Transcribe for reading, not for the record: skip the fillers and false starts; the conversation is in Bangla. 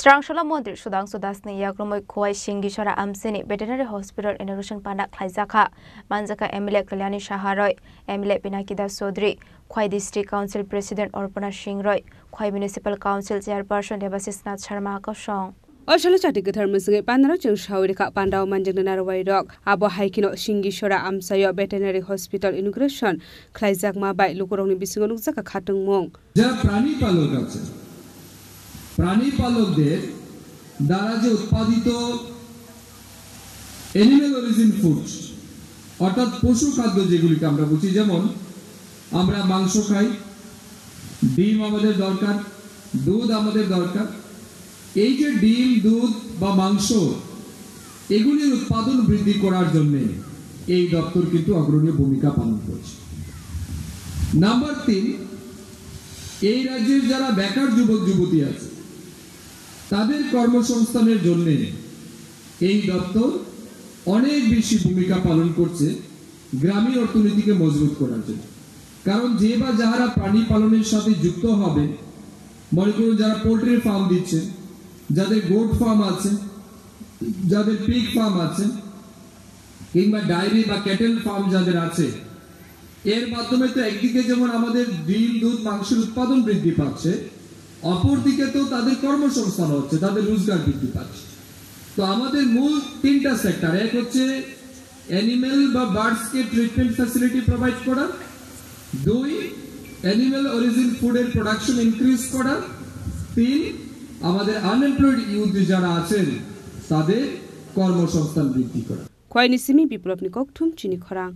Srangshula Mondri Sudangsu Dasni Yagrumoi Khoi Singishara Amsini Veterinary Hospital Inauguration Panak Khlaizakha Manjaka MLA Kalyani Shaharoi MLA Pinakida Sodri Khoi District Council President Orpana Shingroi Khoi Municipal Council Chairperson Debasis Nath Sharma Kosong Oshala chati gathar masge panara chung shawri ka pandao manjang narwai rok abo haikino Singishara Amsayo Veterinary Hospital Inauguration Khlaizak ma bai lukurongni bisingo nukjaka khatung mong ja prani palok ache প্রাণী পালকদের দ্বারা যে উৎপাদিত অ্যানিমাল অরিজিন ফুডস অর্থাৎ পশু খাদ্য যেগুলিকে আমরা বুঝি যেমন আমরা মাংস খাই ডিম আমাদের দরকার দুধ আমাদের দরকার এই যে ডিম দুধ বা মাংস এগুলির উৎপাদন বৃদ্ধি করার জন্য এই দপ্তর কিন্তু অগ্রণী ভূমিকা পালন করছে নাম্বার 3 এই রাজ্যের যারা বেকার যুবক যুবতী আছে তাদের কর্মসংস্থানের জন্য এই দপ্তর অনেক বেশি ভূমিকা পালন করছে গ্রামীণ অর্থনীতিকে মজবুত করার জন্য কারণ যে বা যারা প্রাণী পালনের সাথে যুক্ত হবে মনে করুন যারা পোল্ট্রি ফার্ম দিচ্ছে যাদের গোট ফার্ম আছে যাদের পিগ ফার্ম আছে কিংবা ডায়েরি বা ক্যাটেল ফার্ম যাদের আছে এর মাধ্যমে তো একদিকে যেমন আমাদের ডিম দুধ মাংসের উৎপাদন বৃদ্ধি পাচ্ছে অপরদিকে তো তাদের কর্মসংস্থান হচ্ছে তাদের রোজগার বৃদ্ধি পাচ্ছে তো আমাদের মূল তিনটা সেক্টর এক হচ্ছে অ্যানিমাল বা বার্ডস কে ট্রিটমেন্ট ফ্যাসিলিটি প্রোভাইড করা দুই অ্যানিমাল অরিজিন ফুডের প্রোডাকশন ইনক্রিজ করা তিন আমাদের আনএমপ্লয়েড ইউথ যারা আছেন তাদের কর্মসংস্থান বৃদ্ধি করা খয়নি সিমি বিপ্লব নিকক থুম চিনি খরাং